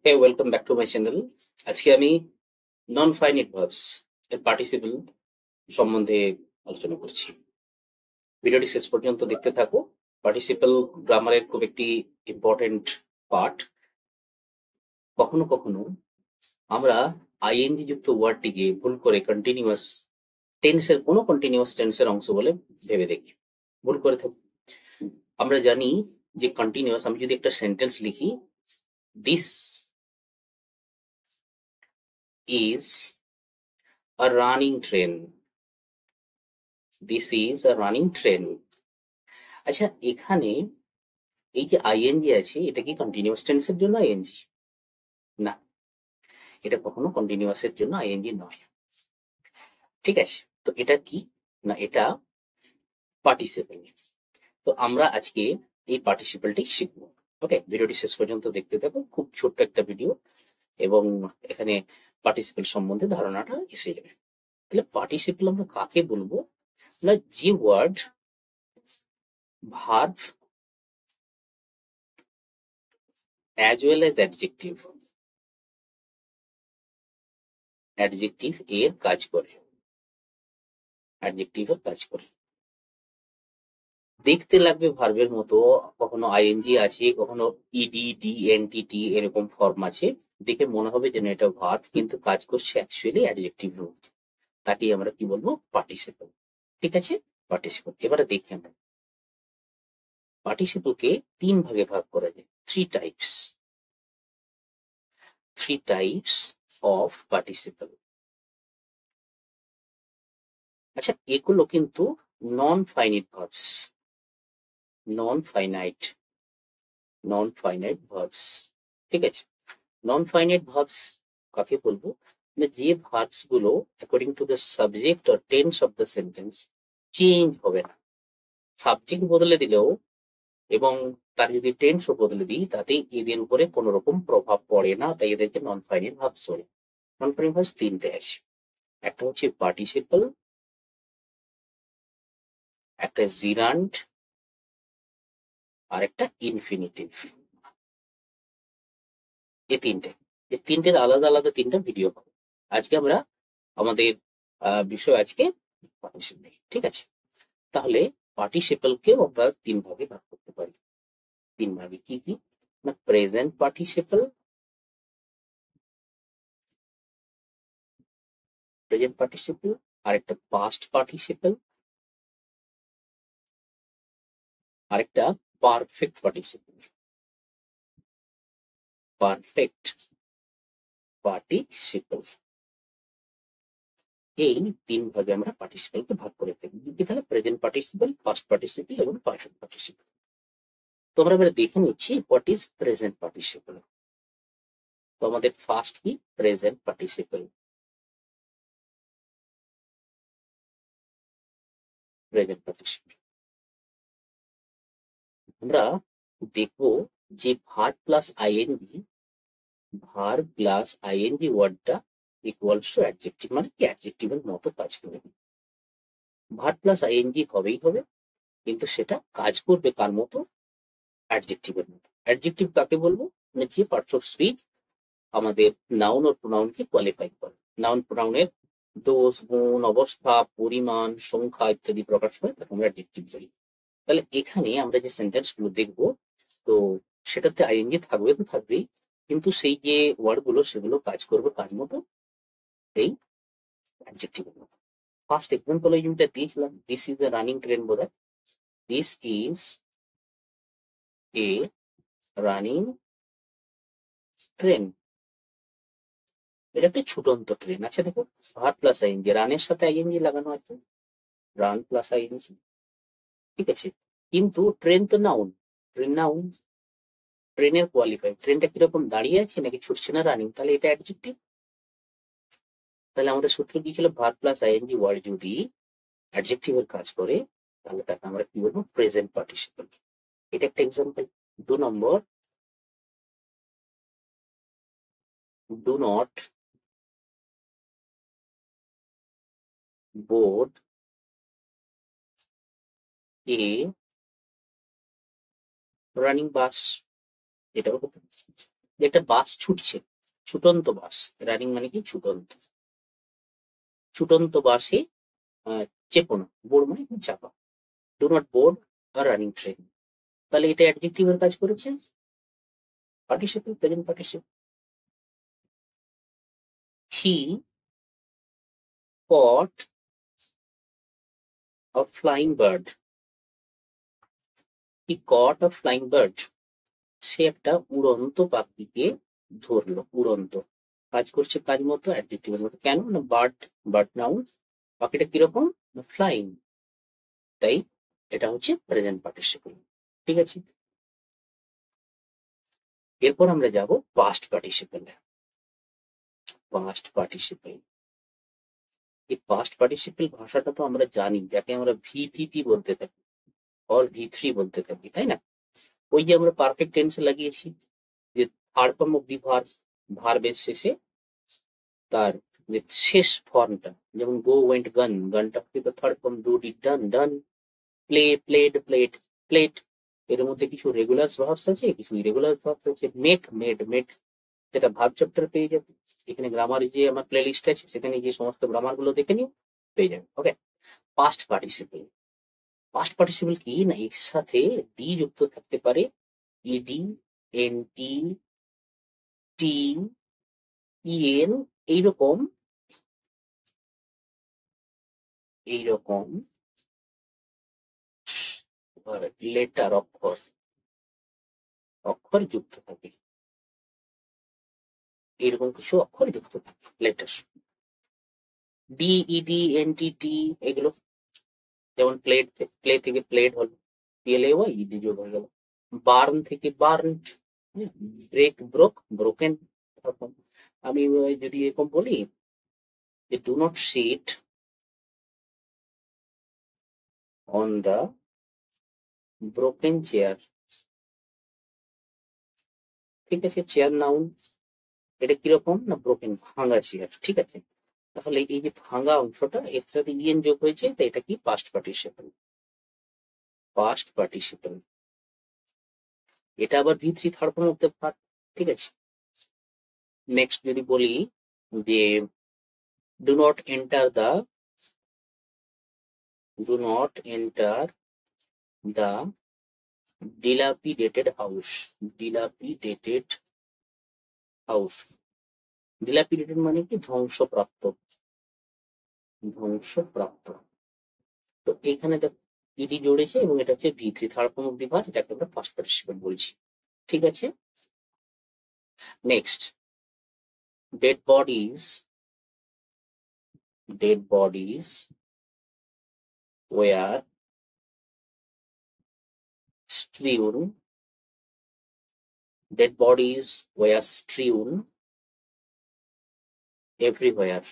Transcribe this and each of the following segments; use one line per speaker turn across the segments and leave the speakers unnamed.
Hey, welcome back to my channel. আজকে আমি non finite verbs এর পার্টিসিপল সম্বন্ধে আলোচনা করছি। ভিডিওটি শেষ পর্যন্ত দেখতে থাকো। পার্টিসিপল গ্রামারের খুব একটি ইম্পর্টেন্ট পার্ট। কখনো কখনো আমরা আইএনজি যুক্ত ওয়ার্ডটিকে ভুল করে কন্টিনিউয়াস টেন্সের কোনো কন্টিনিউয়াস টেন্সের অংশ বলে ভেবে দেখি, ভুল করে থাকি। আমরা জানি যে কন্টিনিউয়াস, আমি যদি একটা সেন্টেন্স লিখি, this is a running train, this is a running train. আচ্ছা, এখানে এই যে আইএনজি আছে, এটা কি কন্টিনিউয়াস টেন্সের জন্য আইএনজি? না, এটা কখনো কন্টিনিউয়াস এর জন্য আইএনজি নয়। ঠিক আছে, তো এটা কি না, এটা পার্টিসিপল। তো আমরা আজকে এই পার্টিসিপলটি শিখবো। ওকে, ভিডিওটি শেষ পর্যন্ত দেখতে থাকো, খুব ছোট্ট একটা ভিডিও, এবং এখানে পার্টিসিপল সম্বন্ধে ধারণাটা এসে যাবে। তাহলে পার্টিসিপল আমরা কাকে বলবো না, যে word verb as well as adjective এর কাজ করে, অ্যাডজেক্টিভ এর কাজ করে। দেখতে লাগবে ভার্বের মতো, কখনো আইএনজি আছে, কখনো ইডি ডি এনটিটি এরকম ফর্ম আছে, দেখে মনে হবে যেন এটা ভার্ব, কিন্তু কাজ করছে অ্যাকচুয়ালি অ্যাডজেক্টিভ রূপ। তাকেই আমরা কি বলবো, পার্টিসিপল। ঠিক আছে, পার্টিসিপল। এবারে দেখি আমরা পার্টিসিপলকে তিন ভাগে ভাগ করা যায়, থ্রি টাইপস অফ পার্টিসিপল। আচ্ছা, এগুলো কিন্তু non finite verbs, non finite verbs. ঠিক আছে, নন ফাইনাইট ভার্বস কাকে বলবো না, যে ভার্বস গুলো according to the subject or tense of the sentence change হবে না। সাবজেক্ট বদলে দিলেও এবং তার যদি টেন্সও বদলে দিই, তাতে এদের উপরে কোনো রকম প্রভাব পড়ে না, তাই এদেরকে নন ফাইনাইট ভার্বস বলে। নন ফাইনাইট ভার্বস তিনটে আছে, একটা হচ্ছে পার্টিসিপল, একটা জিরান্ড, আর একটা ইনফিনিটিভ। এই তিনটের আলাদা আলাদা তিনটা ভিডিও পাবো। আজকে আমরা আমাদের বিষয় আজকে পার্টিসিপল। ঠিক আছে, তাহলে পার্টিসিপলকেও আমরা তিন ভাগে ভাগ করতে পারি। তিন ভাগে কি কি না, প্রেজেন্ট পার্টিসিপল, আর একটা পাস্ট পার্টিসিপল, আর একটা পারফেক্ট পার্টিসিপল। এই তিন ভাগে আমরা পার্টিসিপলকে ভাগ করে থাকি। তাহলে প্রেজেন্ট পার্টিসিপল, পাস্ট পার্টিসিপল এবং পারফেক্ট পার্টিসিপল। তো আমরা এবার দেখে নিচ্ছি হোয়াট ইজ প্রেজেন্ট পার্টিসিপল। তো আমাদের ফার্স্ট কি, প্রেজেন্ট পার্টিসিপল। আমরা দেখবো যে ভার্ব প্লাস আইএনজি ওয়ার্ডটা ইকুয়ালস টু অ্যাডজেক্টিভ, মানে কি অ্যাডজেক্টিভের মতো কাজ করে। ভার্ব প্লাস আইএনজি হবেই হবে, কিন্তু সেটা কাজ করবে কার মতো, অ্যাডজেক্টিভের মতো। অ্যাডজেক্টিভ কাকে বলবো মানে যে পার্টস অফ স্পিচ আমাদের নাউন ও প্রোনাউনকে কোয়ালিফাই করে। নাউন প্রোনাউনের দোষ, গুণ, অবস্থা, পরিমাণ, সংখ্যা ইত্যাদি প্রকাশ করে তাকে আমরা অ্যাডজেক্টিভ বলি। তাহলে এখানে আমরা যে সেন্টেন্স গুলো দেখবো, তো সেটাতে আইএনজি থাকবে তো থাকবেই, কিন্তু সেই যে ওয়ার্ড গুলো সেগুলো কাজ করবে কার মতো, এই অ্যাডজেক্টিভের মতো। ফার্স্ট এক্সাম্পল এই যেটা দিয়েছিলাম, this is a running train, বোধ হয় this is a running train. এটা একটা ছুটন্ত ট্রেন। আচ্ছা দেখো, ভার্ব প্লাস আইএনজি, রানের সাথে আইএনজি লাগানো আছে, রান প্লাস আইএনজি। ঠিক আছে, কিন্তু ট্রেন তো নাউন, ট্রেনের কোয়ালিফাই, ট্রেনটা কিরকম দাঁড়িয়ে আছে নাকি ছুটছে না, রানিং, তাহলে এটা অ্যাডজেক্টিভ। তাহলে আমাদের সূত্র কি ছিল, ভার্ব প্লাস আইএনজি ওয়ার্ড যদি অ্যাডজেক্টিভের কাজ করে, তাহলে তাকে আমরা কি বলবো, প্রেজেন্ট পার্টিসিপল। এটা একটা example. 2 number, do not board A running bus. এটাও যে একটা বাস ছুটছে, ছুটন্ত বাস, রানিং মানে কি ছুটন্ত, ছুটন্ত বাসে চেপো না, বোর্ড মানে কি চাপা, ডু নট বোর্ড আর রানিং ট্রেন। তাহলে এটা অ্যাডজেক্টিভের কাজ করেছে, participle, present participle. He caught a flying bird. He caught a flying bird. সে একটা উড়ন্ত পাখিকে ধরলো, উড়ন্ত, কাজ করছে কাজ মতো, অ্যাডজেক্টিভের মতো। কেন না বার্ড, বার্ড নাউন, পাখিটা কিরকম না ফ্লাইং, তাই এটা হচ্ছে প্রেজেন্ট পার্টিসিপল। ঠিক আছে, এরপর আমরা যাব পাস্ট পার্টিসিপেলে। পাস্ট পার্টিসিপেল, এই পাস্ট পার্টিসিপেল ভাষাটা তো আমরা জানি, যাকে আমরা ভিথিপি বলতে থাকি, অর ভি3 বলতে থাকি, তাই না? ওই যে আমরা পারফেক্ট টেন্সে লাগিয়েছি, যে third form of the verb, ভার্বের শেষে তার যে শেষ ফর্মটা, যেমন গো ওয়েন্ট গান, গানটা কিন্তু third form, do did done, done, play played, plate plate. এর মধ্যে কিছু রেগুলার ভার্বস আছে, কিছু ইরেগুলার ভার্বস আছে। মেক, মেড, মেড, যেটা ভার্ব চ্যাপ্টার পেয়ে যাবে। এখানে গ্রামার যে আমার প্লে লিস্ট আছে, সেখানে যে সমস্ত গ্রামার গুলো দেখে নিও, পেয়ে যাবে। ওকে, পাস্ট পার্টিসিপল, পাস্ট পার্টিসিপল কি না এর সাথে ডি যুক্ত থাকতে পারে, ইডি, এনটি, টি, ইএন, এইরকম এইরকম লেটার, অক্ষর, অক্ষর যুক্ত থাকে, এরকম কিছু অক্ষর যুক্ত থাকে, লেটার। ডি, ইডি, এনটি, টি, এগুলো যেমন প্লেট, প্লে থেকে প্লেট হলো, পিএলএ ওয়াই, ইডি যোগ হয়ে গেল। বার্ন থেকে বার্ন, ব্রেক, ব্রোক, ব্রোকেন। আমি যদি এরকম বলি যে do not sit on the broken chair, ঠিক আছে, চেয়ার নাউন, এটা কিরকম না ব্রোকেন, ভাঙা চেয়ার। ঠিক আছে, তাহলে এই যে ভাঙা অংশটা, এর সাথে ইএন যোগ হয়েছে, তাই এটা কি পাস্ট পার্টিসিপল, পাস্ট পার্টিসিপল। এটা আবার ভি3 third form of the verb. ঠিক আছে, নেক্সট যদি বলি যে do not enter the, do not enter the dilapidated house, dilapidated house, dilapidated মানে কি ধ্বংসপ্রাপ্ত, ধ্বংসপ্রাপ্ত। তো এখানে ইডি জড়েছে এবং এটা হচ্ছে ভি3 third form of the verb, এটাকে আমরা ফার্স্ট পার্টিসিপল বলছি। ঠিক আছে, next dead bodies, dead bodies were strewn, dead bodies were strewn everywhere.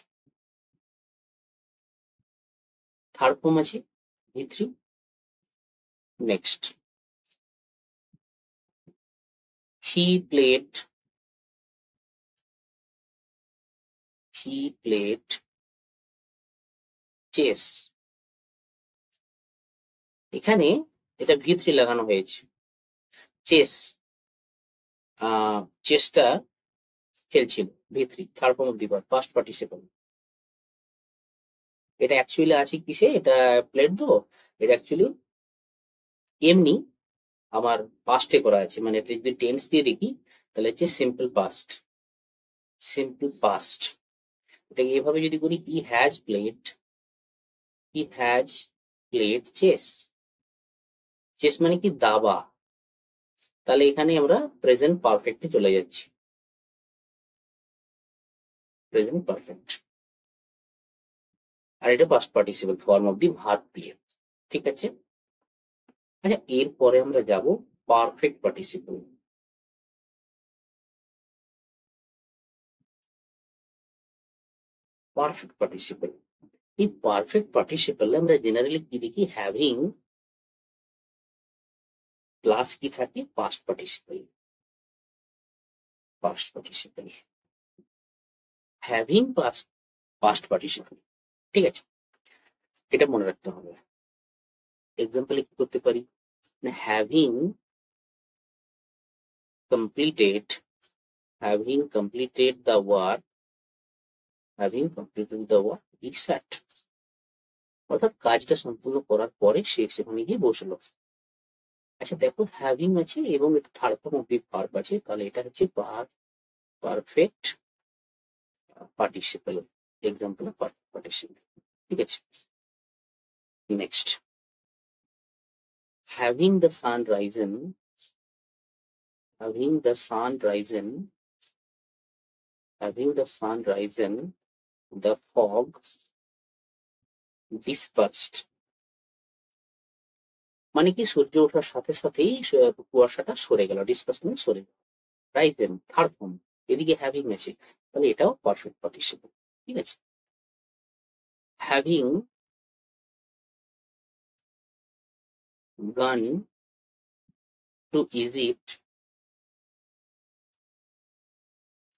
Third form আছে ভি3। নেক্সট he played চেস, এখানে এটা ভি3 লাগানো হয়েছে, চেস, চেসটা খেলছিল, ভি3 third form of the verb, past participle. এটা অ্যাকচুয়ালি আছে কিসে, এটা প্লেড তো, এটা অ্যাকচুয়ালি এমনি আমার পাস্টে করা আছে, মানে এটা যদি টেন্স দিয়ে দেখি তাহলে হচ্ছে সিম্পল পাস্ট, সিম্পল পাস্ট। এটাকে এভাবে যদি বলি he has played, he has played chess, chess মানে কি দাবা, তাহলে এখানে আমরা প্রেজেন্ট পারফেক্টে চলে যাচ্ছি, প্রেজেন্ট পারফেক্ট, আর এটা past participle form of the verb দিয়ে। ঠিক আছে, আচ্ছা এরপরে আমরা যাব পারফেক্ট পার্টিসিপল। পারফেক্ট পার্টিসিপল, এই পারফেক্ট পার্টিসিপল আমরা জেনারেলি কি দেখি, হ্যাভিং প্লাস কি থাকে past participle, past participle, having plus past participle. ঠিক আছে, এটা মনে রাখতে হবে। এক্সাম্পলে কি করতে পারি না, having completed having completed the work he sat, অর্থাৎ কাজটা সম্পূর্ণ করার পরে সে সেখানে গিয়ে বসলো। আচ্ছা দেখো, হ্যাভিং আছে এবং এটা third form of the verb আছে, তাহলে এটা হচ্ছে perfect participle, example of perfect participle. ঠিক আছে, next, having the sun risen, having the sun risen, the fog dispersed, মানে কি সূর্য ওঠার সাথে সাথেই কুয়াশাটা সরে গেল, ডিসপার্স মানে সরে গেল। রাইজেন থার্ড ফর্ম, এদিকে হ্যাভিং আছে, তাহলে এটাও পারফেক্ট পার্টিসিপল। ঠিক আছে, having gone to Egypt,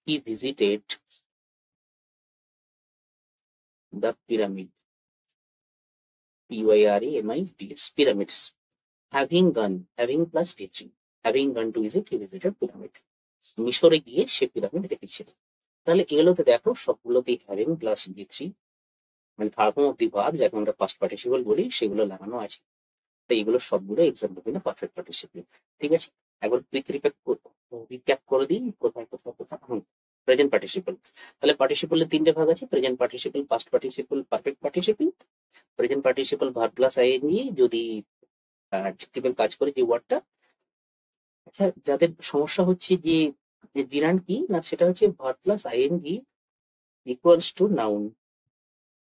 he visited the pyramid, P-Y-R-A-M-I-D-S, pyramids. Having gone, having plus teaching, having gone to Egypt, he visited pyramid. মিশরে গিয়ে সে পিরামিড দেখেছিল। তাহলে এগুলোতে দেখো সবগুলোতেই হ্যাভিং প্লাস থ্রি, মানে third form of the verb, যাকে আমরা পাস্ট পার্টিসিপল বলি, সেগুলো লাগানো আছে। তো এগুলো সবগুলো এক্সাম্পল কিন্তু পারফেক্ট পার্টিসিপল। ঠিক আছে, একবার কুইক রিক্যাপ করে দিই কোথায় কোথায় কোথায়। প্রেজেন্ট পার্টিসিপল, তাহলে পার্টিসিপলের তিনটে ভাগ আছে, present participle, past participle, perfect participle. Present participle verb plus ING যদি অ্যাডজেক্টিভের কাজ করে যে ওয়ার্ডটা। আচ্ছা, যাদের সমস্যা হচ্ছে যে ডিরান্ড কি না, সেটা হচ্ছে verb plus ING equals to noun,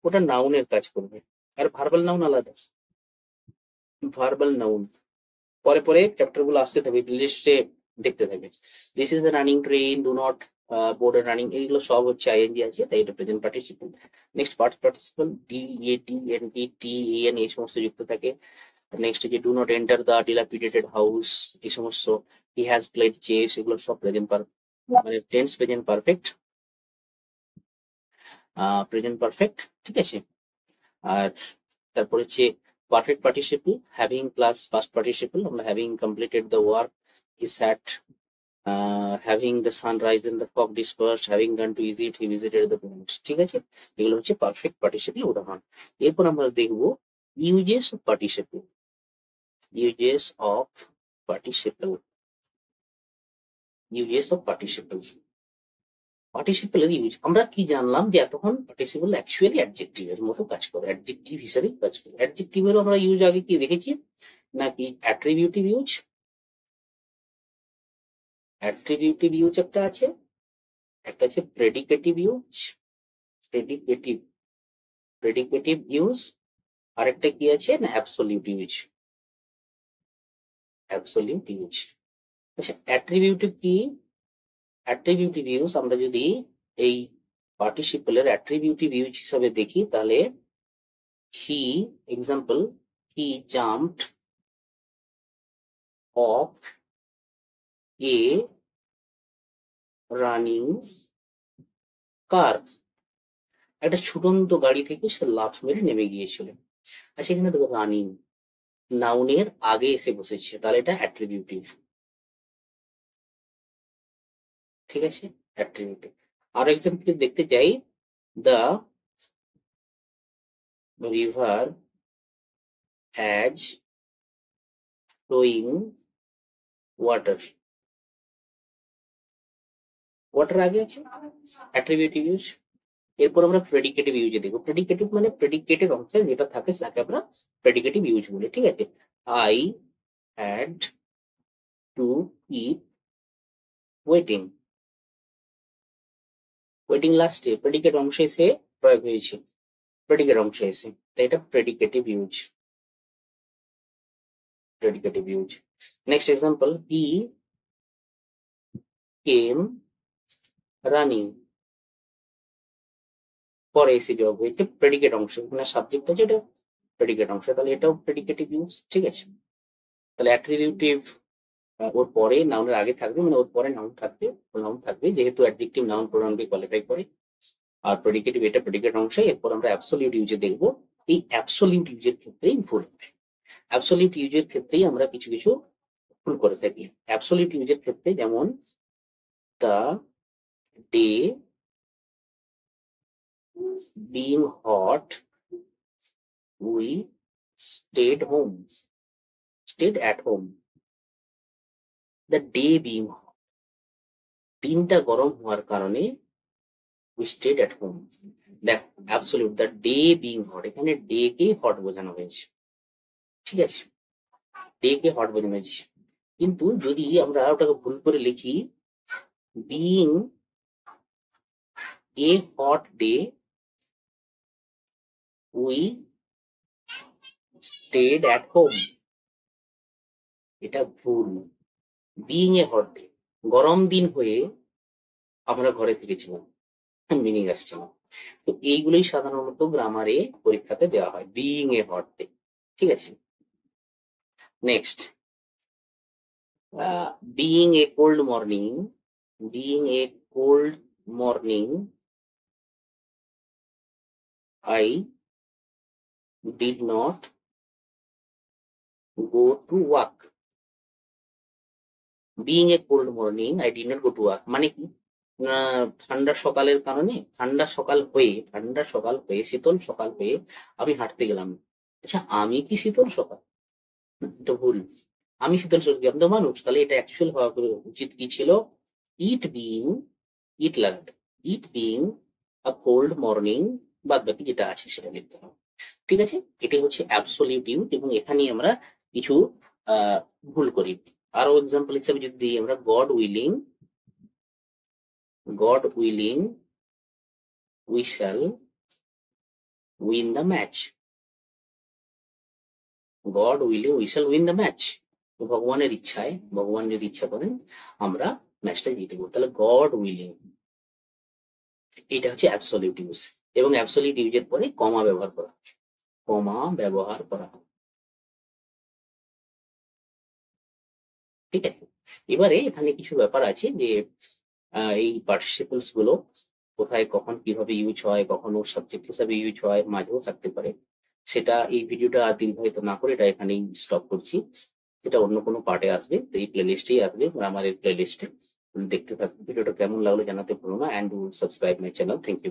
ওটা নাউনের কাজ করবে, আর ভার্বাল নাউন আলাদা। ভার্বাল নাউন পরে পরে চ্যাপ্টার গুলো আসতে থাকবে, লিস্টে দেখতে থাকবে। This is the running train, do not board running, এইগুলো সব হচ্ছে আইএনজি আছে, তাই এটা present participle. Next past participle, D A T N T T N এই সমস্ত যুক্ত থাকে। নেক্সট যে do not enter the dilapidated house, এই সমস্ত, হি হ্যাজ প্লেড চেস, এগুলো সব প্রেজেন্ট মানে tense present perfect, present perfect. ঠিক আছে, আর তারপর হচ্ছে perfect participle, having plus past participle, আমরা having completed the work he sat, having the sun rise and the fog dispersed, having gone to Egypt, he visited the pyramids। ঠিক আছে, এগুলো হচ্ছে পারফেক্ট পার্টিসিপল উদাহরণ। এরপর আমরা দেখবো uses of participle, uses of participle, uses of participle. পার্টিসিপলের use আমরা কি জানলাম, যে এতক্ষণ পার্টিসিপল অ্যাকচুয়ালি অ্যাডজেক্টিভের মতো কাজ করে, অ্যাডজেক্টিভ হিসেবে কাজ করে। অ্যাডজেক্টিভেরও আমরা ইউজ আগে কি দেখেছি, নাকি অ্যাট্রিবিউটিভ ইউজ, অ্যাট্রিবিউটিভ ইউজ একটা আছে, একটা আছে প্রেডিকেটিভ ইউজ, প্রেডিকেটিভ ইউজ, আরেকটা কি আছে না অ্যাবসলিউট ইউজ, অ্যাবসলিউট ইউজ। আচ্ছা, অ্যাট্রিবিউটিভ কি, অ্যাট্রিবিউটিভ ইউজ আমরা যদি এই পার্টিসিপলের অ্যাট্রিবিউটিভ ইউজ হিসাবে দেখি, তাহলে he, example, he jumped off a running car, একটা ছুটন্ত গাড়ি থেকে সে লাফ মেরে নেমে গিয়েছিল। আচ্ছা, এখানে দেখো রানিং নাউনের আগে এসে বসেছে, তাহলে এটা অ্যাট্রিবিউটিভ। ঠিক আছে, অ্যাট্রিবিউটিভ। আর এক্সাম্পল দেখতে চাই, the river has flowing water, water আগে আছে অ্যাট্রিবিউটিভ ইউজ। এরপর আমরা প্রেডিকেটিভ ইউজে দেখবো। প্রেডিকেটিভ মানে প্রেডিকেটের অংশে যেটা থাকে তাকে আমরা প্রেডিকেটিভ ইউজ বলি। ঠিক আছে, I had to keep waiting, waiting লাস্টে প্রেডিকেট অংশে এসে প্রয়োগ হয়েছে, প্রেডিকেট অংশে এসে, তাই এটা predicative use, predicative use. Next example, he came running, পরে এসে যোগ হয়েছে প্রেডিকেট অংশ, মানে সাবজেক্ট আছে, এটা প্রেডিকেট অংশ, তাহলে এটাও প্রেডিকেটিভ ইউজ। ঠিক আছে, তাহলে অ্যাট্রিবিউটিভ ওর পরে নাউনের আগে থাকবে, মানে ওর পরে নাউন থাকবে, নাউন থাকবে, যেহেতু অ্যাডজেক্টিভ নাউন প্রোনাউনকে কোয়ালিফাই করে। আর প্রেডিকেটিভ এটা প্রেডিকেট অংশ। এরপর আমরা অ্যাবসলিউট ইউজে দেখবো। এই অ্যাবসলিউট ইউজের ক্ষেত্রেই ভুল হবে, অ্যাবসলিউট ইউজের ক্ষেত্রেই আমরা কিছু কিছু ভুল করে থাকি। অ্যাবসলিউট ইউজের ক্ষেত্রে যেমন the day being hot, we stayed at home. The day being hot, দিনটা গরম হওয়ার কারণে we stayed at home. দেখ absolute, the day being hot, এখানে ডে কে হট বোঝানো হয়েছে, ঠিক আছে, ডে কে হট বোঝানো হয়েছে। কিন্তু যদি আমরা ওটাকে ভুল করে লিখি, being a hot day we stayed at home, এটা ভুল। বিং এ হট ডে, গরম দিন হয়ে আমরা ঘরে ফিরেছিলাম, মিনিং আসছে না। তো এইগুলোই সাধারণত গ্রামারে পরীক্ষাতে দেওয়া হয়, বিং এ হট ডে, ঠিক আছে। Next, being a cold morning, I did not go to work. Being a cold morning, I did not go to work মানে কি, ঠান্ডা সকালের কারণে, ঠান্ডা সকাল হয়ে শীতল সকাল হয়ে আমি হাঁটতে গেলাম। আচ্ছা, আমি কি শীতল সকাল? এটা ভুল। আমি শীতল সকাল, আমি তো মানুষ, তাহলে এটা অ্যাকচুয়াল হওয়া উচিত কি ছিল, ইট লাগবে, it being a cold morning, বাদ বাকি যেটা আছে সেটা লিখতে হবে, ঠিক আছে। এটাই হচ্ছে অ্যাবসলিউট ইউজ, এবং এখানে আমরা কিছু ভুল করি। আরো এক্সাম্পল হিসেবে যদি দিই আমরা, god willing we shall win the match. God willing we shall win the match, ভগবানের ইচ্ছায়, ভগবান যদি ইচ্ছা করেন আমরা ম্যাচটা জিতে দেবো, তাহলে গড উইলিং, এটা হচ্ছে অ্যাবসলিউট ইউজ। এবং অ্যাবসলিউট ইউজের পরে কমা ব্যবহার করা, ঠিক আছে। এবারে এখানে কিছু ব্যাপার আছে যে এই পার্টিসিপলস গুলো কোথায় কখন কিভাবে ইউজ হয়, কখনো সাবজেক্ট হিসাবে ইউজ হয়, মাঝেও থাকতে পারে, সেটা এই ভিডিওটা দীর্ঘায়িত না করে এটা এখানেই স্টপ করছি। এটা অন্য কোনো পার্টে আসবে, তো এই প্লেলিস্টেই আসবে, আমার এই প্লেলিস্টে দেখতে থাকবে। ভিডিওটা কেমন লাগলো জানাতে ভুলো না, and subscribe my channel. Thank you.